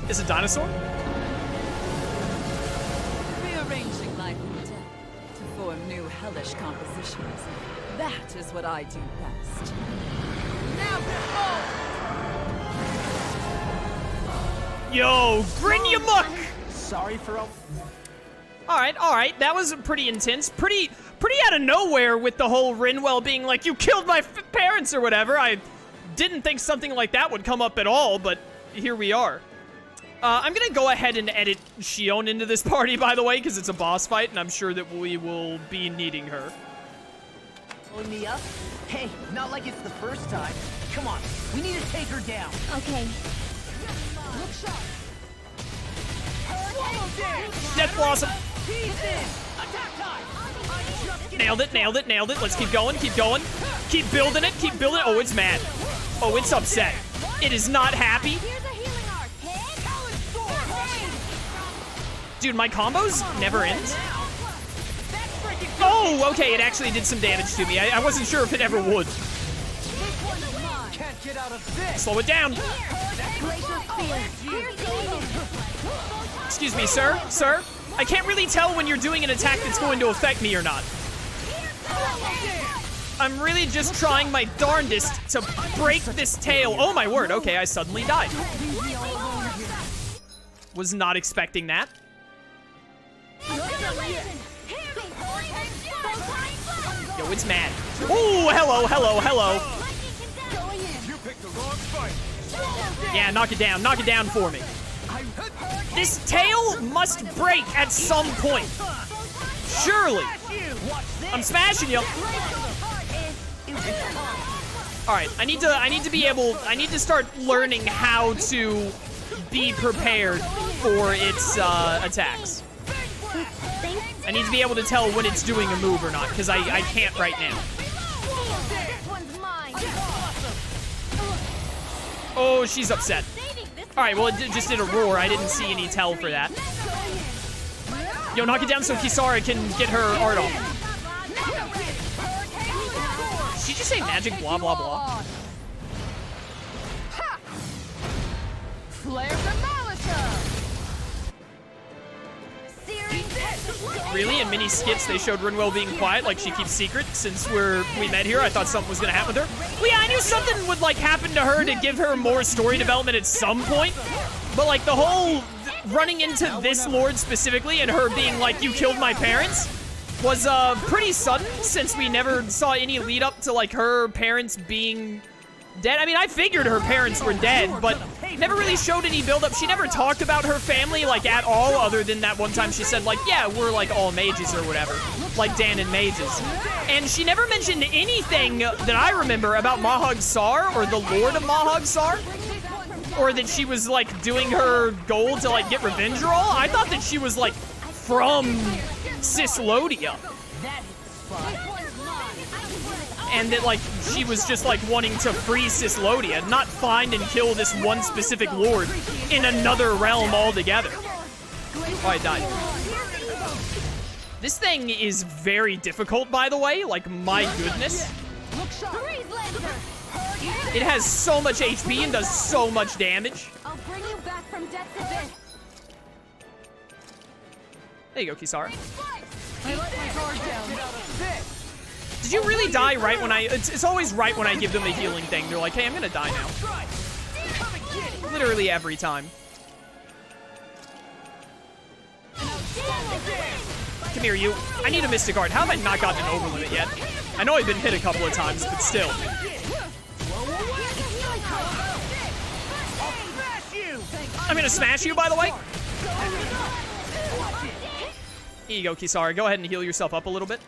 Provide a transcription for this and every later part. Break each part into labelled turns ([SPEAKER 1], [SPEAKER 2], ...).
[SPEAKER 1] Is it dinosaur?
[SPEAKER 2] Rearranging life and death to form new hellish compositions. That is what I do best. Now
[SPEAKER 1] Yo, Grinymuk!
[SPEAKER 3] Sorry for all.
[SPEAKER 1] Alright, that was pretty intense. Pretty out of nowhere with the whole Rinwell being like, you killed my parents or whatever. I didn't think something like that would come up at all, but here we are. I'm gonna go ahead and edit Shion into this party, by the way, because it's a boss fight, and I'm sure that we will be needing her.
[SPEAKER 3] Pulling me up? Hey, not like it's the first time. Come on, we need to take her down.
[SPEAKER 4] Okay.
[SPEAKER 3] Look sharp. Swallow dance.
[SPEAKER 1] Death Blossom.
[SPEAKER 3] He's in. Attack time.
[SPEAKER 1] Nailed it. Let's keep going. Keep building it. Oh, it's mad. Oh, it's upset. It is not happy.
[SPEAKER 4] Here's a healing arc.
[SPEAKER 1] Dude, my combos never end. Oh, okay, it actually did some damage to me. I wasn't sure if it ever would.
[SPEAKER 3] Can't get out of this.
[SPEAKER 1] Slow it down. Excuse me, sir. Sir, I can't really tell when you're doing an attack that's going to affect me or not. I'm really just trying my darndest to break this tail. Oh my word, okay, I suddenly died. Was not expecting that. Yo, it's mad. Oh, hello. Yeah, knock it down for me. This tail must break at some point. Surely. I'm smashing you. Alright, I need to start learning how to be prepared for its attacks. I need to be able to tell when it's doing a move or not, because I can't right now. Oh, she's upset. Alright, well, it just did a roar. I didn't see any tell for that. Yo, knock it down so Kisara can get her art off. Did she just say magic blah, blah, blah?
[SPEAKER 3] Flare the
[SPEAKER 1] Really? In mini skits, they showed Rinwell being quiet, like she keeps secret. Since we met here, I thought something was gonna happen with her. Well, yeah, I knew something would like happen to her to give her more story development at some point. But like the whole running into this lord specifically and her being like, "You killed my parents," was pretty sudden, since we never saw any lead up to like her parents being dead. I mean, I figured her parents were dead, but never really showed any build-up. She never talked about her family, like, at all, other than that one time she said, like, yeah, we're, like, all mages or whatever. Like, Dan and mages. And she never mentioned anything that I remember about Mahag Sar, or the Lord of Mahag Sar. Or that she was, like, doing her goal to, like, get revenge or all. I thought that she was, like, from Cislodia. And that, like, she was just, like, wanting to free Cislodia, not find and kill this one specific lord in another realm altogether. Oh, I died. This thing is very difficult, by the way. Like, my goodness. It has so much HP and does so much damage.
[SPEAKER 4] I'll bring you back from death's abyss.
[SPEAKER 1] There you go, Kisara.
[SPEAKER 3] I let my guard down.
[SPEAKER 1] Did you really die right when it's always right when I give them a healing thing. They're like, hey, I'm gonna die now. Literally every time. Come here, you. I need a Mystic Art. How have I not gotten an overlimit yet? I know I've been hit a couple of times, but still. I'm gonna smash you, by the way. Here you go, Kisara. Go ahead and heal yourself up a little bit.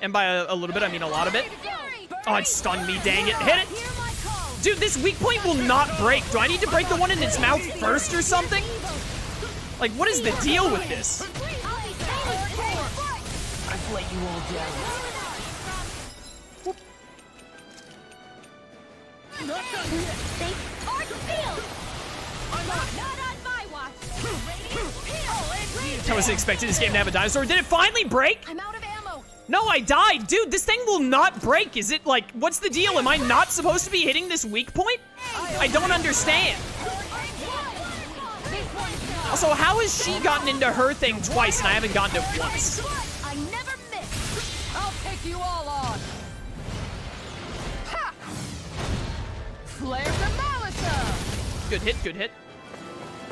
[SPEAKER 1] And by a little bit, I mean a lot of it. Oh, it stunned me, dang it. Hit it! Dude, this weak point will not break. Do I need to break the one in its mouth first or something? Like, what is the deal with this?
[SPEAKER 3] I've let you all down.
[SPEAKER 1] Whoop.
[SPEAKER 3] Not done yet.
[SPEAKER 4] Not on my watch.
[SPEAKER 1] I wasn't expecting this game to have a dinosaur. Did it finally break?
[SPEAKER 4] I'm out of ammo.
[SPEAKER 1] No, I died. Dude, this thing will not break. Is it like, what's the deal? Am I not supposed to be hitting this weak point? I don't understand. Also, how has she gotten into her thing twice and I haven't gotten it once?
[SPEAKER 4] I never miss.
[SPEAKER 2] I'll take you all on. Ha! Flare the Molotov.
[SPEAKER 1] Good hit, good hit.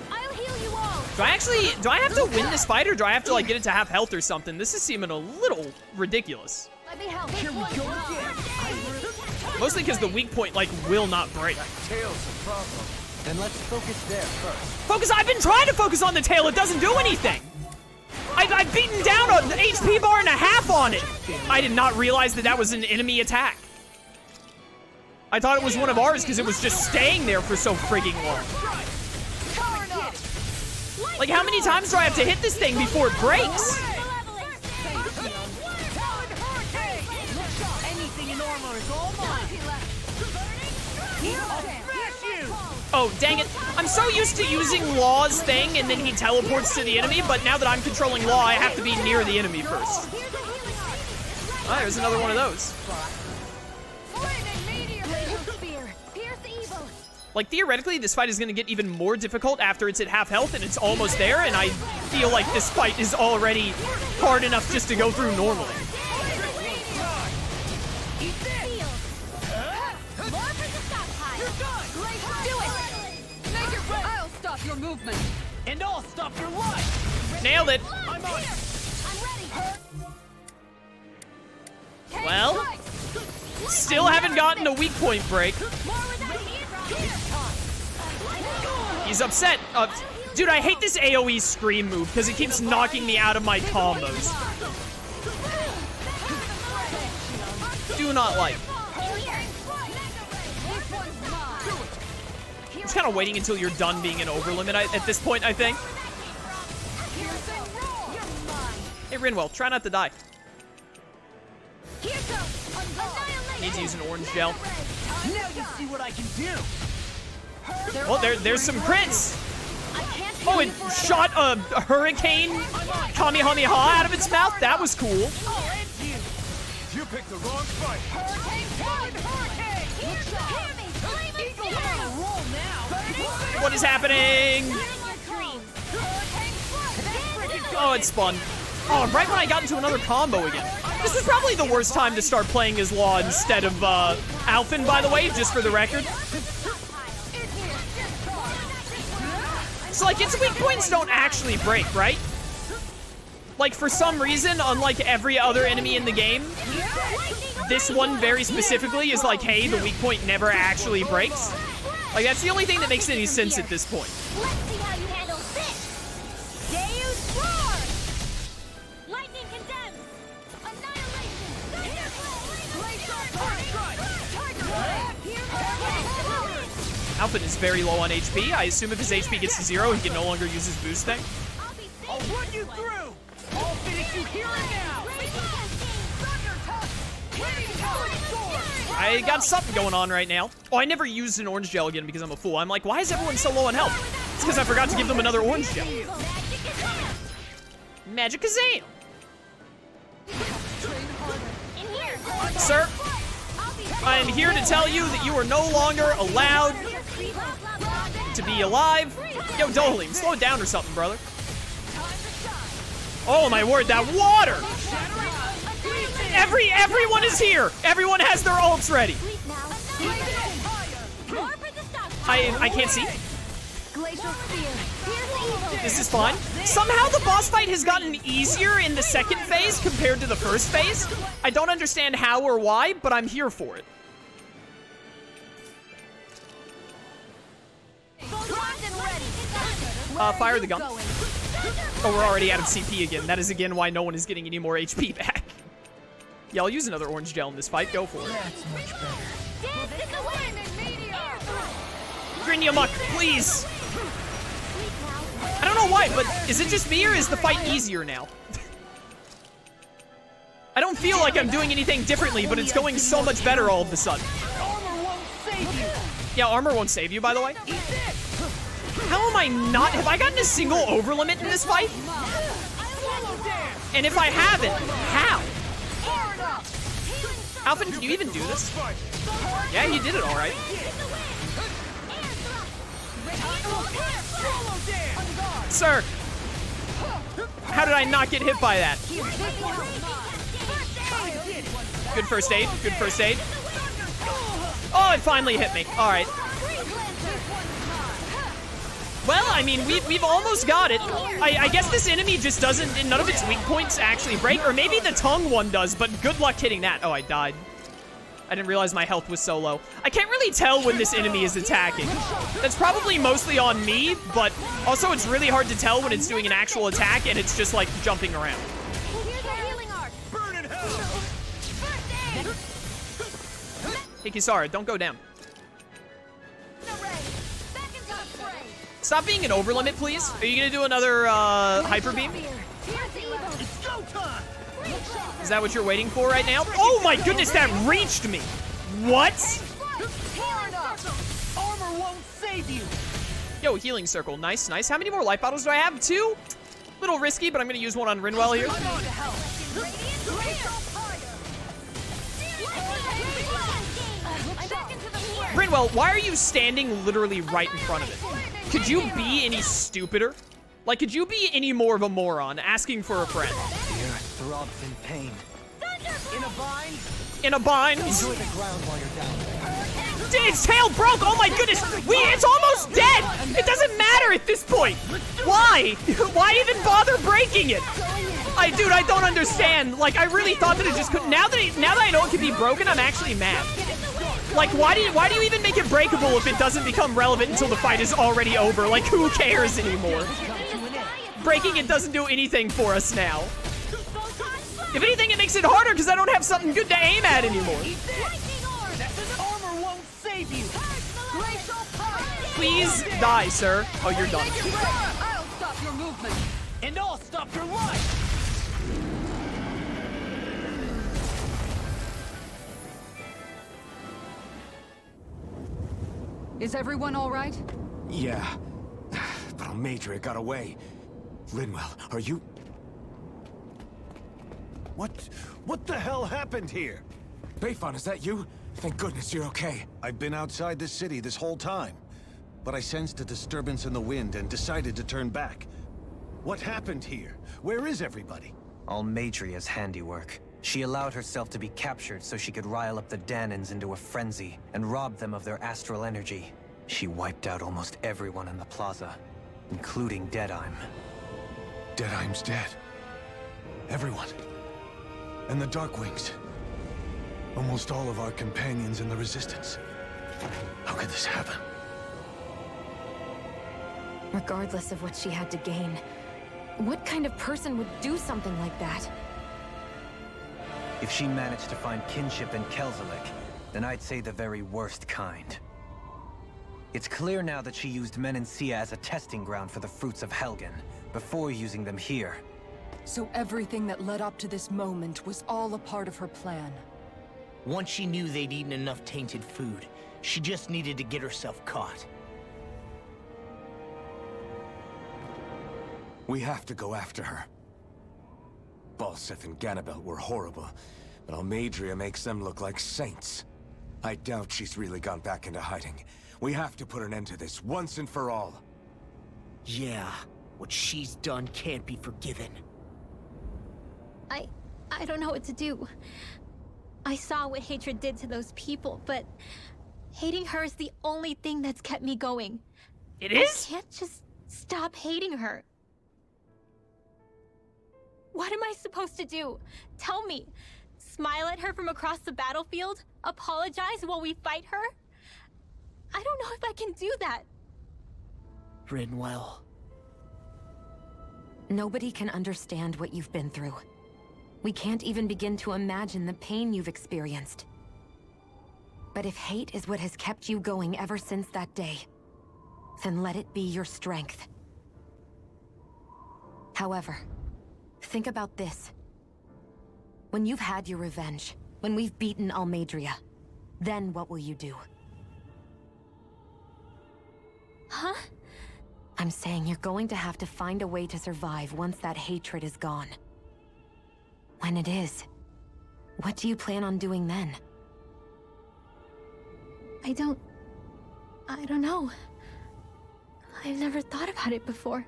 [SPEAKER 4] I'll heal you all.
[SPEAKER 1] Do I have to win this fight or do I have to like get it to half health or something? This is seeming a little ridiculous.
[SPEAKER 4] Let me help.
[SPEAKER 3] Here we go again.
[SPEAKER 1] Mostly because the weak point like will not break.
[SPEAKER 3] Tail's the problem. Then let's focus there first.
[SPEAKER 1] Focus, I've been trying to focus on the tail, it doesn't do anything. I've beaten down an HP bar and a half on it. I did not realize that that was an enemy attack. I thought it was one of ours because it was just staying there for so frigging long. Like, how many times do I have to hit this thing before it breaks?
[SPEAKER 3] Anything in armor is all mine. I'll smash you.
[SPEAKER 1] Oh, dang it. I'm so used to using Law's thing and then he teleports to the enemy, but now that I'm controlling Law, I have to be near the enemy first. Ah, there's another one of those. Like, theoretically, this fight is going to get even more difficult after it's at half health and it's almost there, and I feel like this fight is already hard enough just to go through normally.
[SPEAKER 2] I'll stop your movement.
[SPEAKER 3] And I'll stop your life.
[SPEAKER 1] Nailed it.
[SPEAKER 3] I'm on it.
[SPEAKER 1] Well, still haven't gotten a weak point break. He's upset. Dude, I hate this AoE scream move because it keeps knocking me out of my combos. Do not like. Just kind of waiting until you're done being an overlimit at this point, I think. Hey, Rinwell, try not to die. Need to use an orange gel.
[SPEAKER 3] Now you see what I can do.
[SPEAKER 1] Well, there's some crits. Oh, it shot a hurricane Kamehameha out of its mouth. That was cool.
[SPEAKER 3] You picked the wrong fight.
[SPEAKER 1] What is happening? Oh, it's fun. Oh, right when I got into another combo again. This is probably the worst time to start playing as Law instead of Alphen, by the way, just for the record. So, like, its weak points don't actually break, right? Like, for some reason, unlike every other enemy in the game, this one very specifically is like, hey, the weak point never actually breaks. Like, that's the only thing that makes any sense at this point.
[SPEAKER 4] Let's see how you handle this. Deus roar. Lightning condemns. Annihilation.
[SPEAKER 1] Alphen is very low on HP. I assume if his HP gets to 0, he can no longer use his boost thing.
[SPEAKER 3] I'll run you through. I'll finish you here and now.
[SPEAKER 1] I got something going on right now. Oh, I never used an orange gel again because I'm a fool. I'm like, why is everyone so low on health? It's because I forgot to give them another orange gel. Magic Kazam! Sir, I am here to tell you that you are no longer allowed to be alive. Yo, Dohalim, slow it down or something, brother. Oh my word, that water! Everyone is here! Everyone has their ults ready. I can't see. This is fine. Somehow the boss fight has gotten easier in the second phase compared to the first phase. I don't understand how or why, but I'm here for it. Fire the gun. Oh, we're already out of CP again. That is again why no one is getting any more HP back. Yeah, I'll use another orange gel in this fight. Go for it.
[SPEAKER 3] That's much better.
[SPEAKER 1] Grinymuk, please. I don't know why, but is it just me or is the fight easier now? I don't feel like I'm doing anything differently, but it's going so much better all of a sudden.
[SPEAKER 3] Armor won't save you.
[SPEAKER 1] Yeah, armor won't save you, by the way. How am I not? Have I gotten a single overlimit in this fight? And if I haven't, how? Alphen, can you even do this? Yeah, you did it all right. sir. How did I not get hit by that? Good first aid. Good first aid. Oh, it finally hit me. All right. Well, I mean, we've almost got it. I guess this enemy just doesn't, none of its weak points actually break, or maybe the tongue one does, but good luck hitting that. Oh, I died. I didn't realize my health was so low. I can't really tell when this enemy is attacking. That's probably mostly on me, but also it's really hard to tell when it's doing an actual attack and it's just like jumping around. Hey, Kisara, don't go down. Stop being an overlimit, please. Are you gonna do another hyper beam? Is that what you're waiting for right now? Oh my goodness, that reached me. What?
[SPEAKER 3] Armor won't save you.
[SPEAKER 1] Yo, healing circle. Nice, nice. How many more life bottles do I have? 2? Little risky, but I'm gonna use one on Rinwell here. Rinwell, why are you standing literally right in front of it? Could you be any stupider? Like, could you be any more of a moron asking for a friend?
[SPEAKER 3] The earth throbs in pain. In a bind?
[SPEAKER 1] In a bind?
[SPEAKER 3] Enjoy the ground while you're down.
[SPEAKER 1] Its tail broke! Oh my goodness! It's almost dead! It doesn't matter at this point! Why? Why even bother breaking it? Dude, I don't understand. Like, I really thought that it just couldn't. Now that I know it can be broken, I'm actually mad. Like, why do you even make it breakable if it doesn't become relevant until the fight is already over? Like, who cares anymore? Breaking it doesn't do anything for us now. If anything, it makes it harder because I don't have something good to aim at anymore.
[SPEAKER 3] Armor won't save you.
[SPEAKER 1] Please die, sir. Oh, you're done.
[SPEAKER 2] I'll stop your movement.
[SPEAKER 3] And I'll stop your life.
[SPEAKER 2] Is everyone all right?
[SPEAKER 5] Yeah, but Almadria got away. Linwell, are you...
[SPEAKER 6] What the hell happened here?
[SPEAKER 5] Bayfon, is that you? Thank goodness you're okay.
[SPEAKER 6] I've been outside the city this whole time, but I sensed a disturbance in the wind and decided to turn back. What happened here? Where is everybody?
[SPEAKER 7] Almadria's handiwork. She allowed herself to be captured so she could rile up the Dahnans into a frenzy and rob them of their astral energy. She wiped out almost everyone in the plaza, including Deadheim.
[SPEAKER 6] Deadheim's dead. Everyone. And the Darkwings. Almost all of our companions in the Resistance. How could this happen?
[SPEAKER 8] Regardless of what she had to gain, what kind of person would do something like that?
[SPEAKER 7] If she managed to find kinship in Kelzelik, then I'd say the very worst kind. It's clear now that she used Menancia as a testing ground for the fruits of Helgen, before using them here.
[SPEAKER 9] So everything that led up to this moment was all a part of her plan.
[SPEAKER 3] Once she knew they'd eaten enough tainted food, she just needed to get herself caught.
[SPEAKER 5] We have to go after her. Balseth and Ganabelt were horrible, but Almadria makes them look like saints. I doubt she's really gone back into hiding. We have to put an end to this once and for all.
[SPEAKER 3] Yeah, what she's done can't be forgiven.
[SPEAKER 4] I don't know what to do. I saw what hatred did to those people, but hating her is the only thing that's kept me going.
[SPEAKER 1] It is?
[SPEAKER 4] I can't just stop hating her. What am I supposed to do? Tell me. Smile at her from across the battlefield? Apologize while we fight her? I don't know if I can do that.
[SPEAKER 3] Rinwell.
[SPEAKER 8] Nobody can understand what you've been through. We can't even begin to imagine the pain you've experienced. But if hate is what has kept you going ever since that day, then let it be your strength. However, think about this. When you've had your revenge, when we've beaten Almadria, then what will you do?
[SPEAKER 4] Huh?
[SPEAKER 8] I'm saying you're going to have to find a way to survive once that hatred is gone. When it is, what do you plan on doing then?
[SPEAKER 4] I don't know. I've never thought about it before.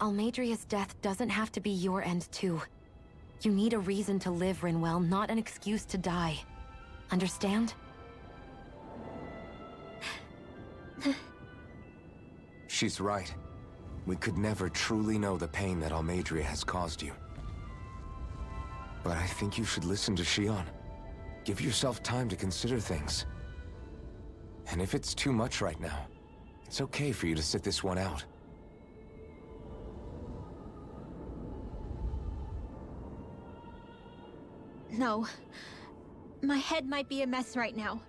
[SPEAKER 8] Almeidria's death doesn't have to be your end too. You need a reason to live, Rinwell, not an excuse to die. Understand?
[SPEAKER 5] She's right. We could never truly know the pain that Almeidria has caused you. But I think you should listen to Shion. Give yourself time to consider things. And if it's too much right now, it's okay for you to sit this one out.
[SPEAKER 4] No. My head might be a mess right now,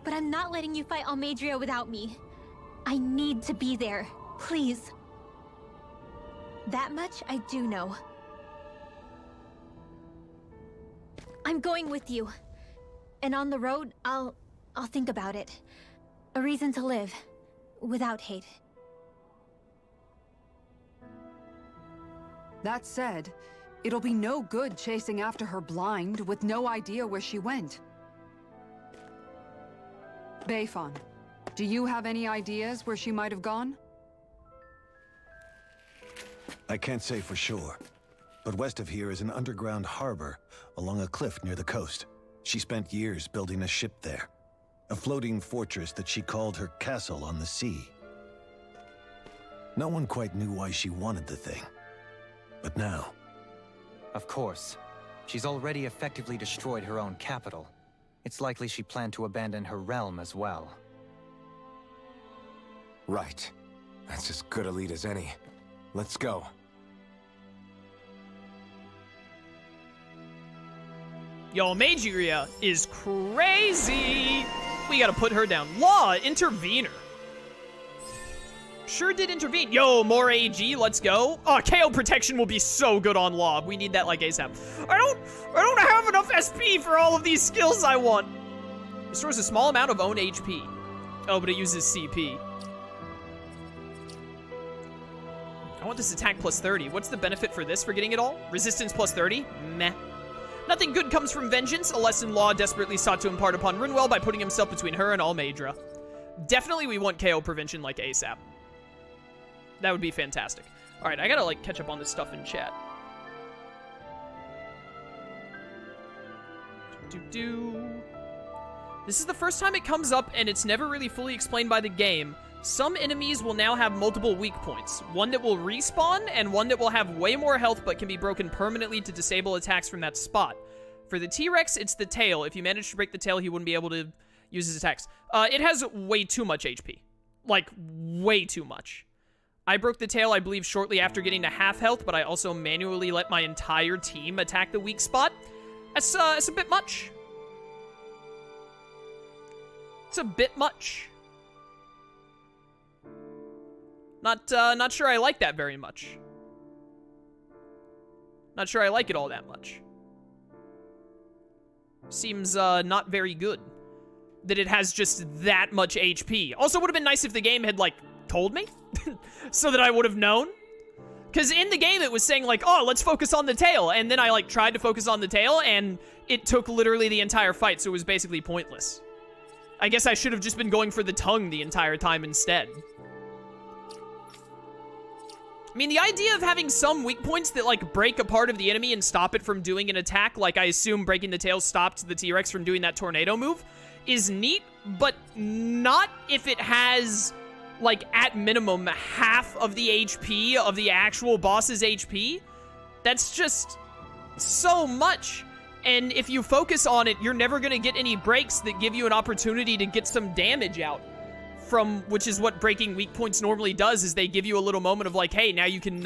[SPEAKER 4] but I'm not letting you fight Almeidria without me. I need to be there. Please. That much I do know. I'm going with you. And on the road, I'll think about it. A reason to live. Without hate.
[SPEAKER 9] That said, it'll be no good chasing after her blind with no idea where she went. Beifan, do you have any ideas where she might have gone?
[SPEAKER 6] I can't say for sure, but west of here is an underground harbor along a cliff near the coast. She spent years building a ship there. A floating fortress that she called her castle on the sea. No one quite knew why she wanted the thing. But now...
[SPEAKER 7] Of course. She's already effectively destroyed her own capital. It's likely she planned to abandon her realm as well.
[SPEAKER 5] Right. That's as good a lead as any. Let's go.
[SPEAKER 1] Yo, Almeidria is crazy. We gotta put her down. Law, intervener. Sure did intervene. Yo, more AG, let's go. Oh, KO protection will be so good on Law. We need that like ASAP. I don't have enough SP for all of these skills I want. Restores a small amount of own HP. Oh, but it uses CP. I want this attack plus 30. What's the benefit for this for getting it all? Resistance plus 30? Meh. Nothing good comes from vengeance, a lesson Law desperately sought to impart upon Rinwell by putting himself between her and Almeidria. Definitely we want KO prevention like ASAP. That would be fantastic. Alright, I gotta like catch up on this stuff in chat. This is the first time it comes up and it's never really fully explained by the game. Some enemies will now have multiple weak points. One that will respawn, and one that will have way more health but can be broken permanently to disable attacks from that spot. For the T-Rex, it's the tail. If you manage to break the tail, he wouldn't be able to use his attacks. It has way too much HP. Like, way too much. I broke the tail, I believe, shortly after getting to half health, but I also manually let my entire team attack the weak spot. That's a bit much. It's a bit much. Not sure I like that very much. Not sure I like it all that much. Seems, not very good. That it has just that much HP. Also, would have been nice if the game had, like, told me. So that I would have known. Because in the game, it was saying, like, oh, let's focus on the tail. And then I, like, tried to focus on the tail, and it took literally the entire fight, so it was basically pointless. I guess I should have just been going for the tongue the entire time instead. I mean, the idea of having some weak points that, like, break a part of the enemy and stop it from doing an attack, like I assume breaking the tail stopped the T-Rex from doing that tornado move, is neat, but not if it has, like, at minimum, half of the HP of the actual boss's HP. That's just so much. And if you focus on it, you're never going to get any breaks that give you an opportunity to get some damage out. Which is what breaking weak points normally does, is they give you a little moment of like, hey, now you can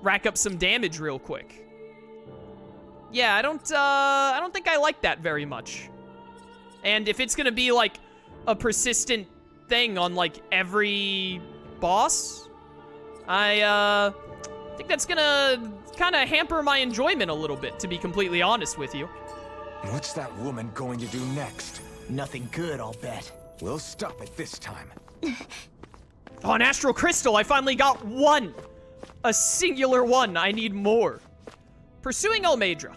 [SPEAKER 1] rack up some damage real quick. Yeah, I don't think I like that very much. And if it's gonna be like a persistent thing on like every boss, I think that's gonna kind of hamper my enjoyment a little bit, to be completely honest with you.
[SPEAKER 5] What's that woman going to do next?
[SPEAKER 3] Nothing good, I'll bet.
[SPEAKER 5] We'll stop it this time.
[SPEAKER 1] Oh, an Astral Crystal! I finally got one! A singular one! I need more. Pursuing Almeidria.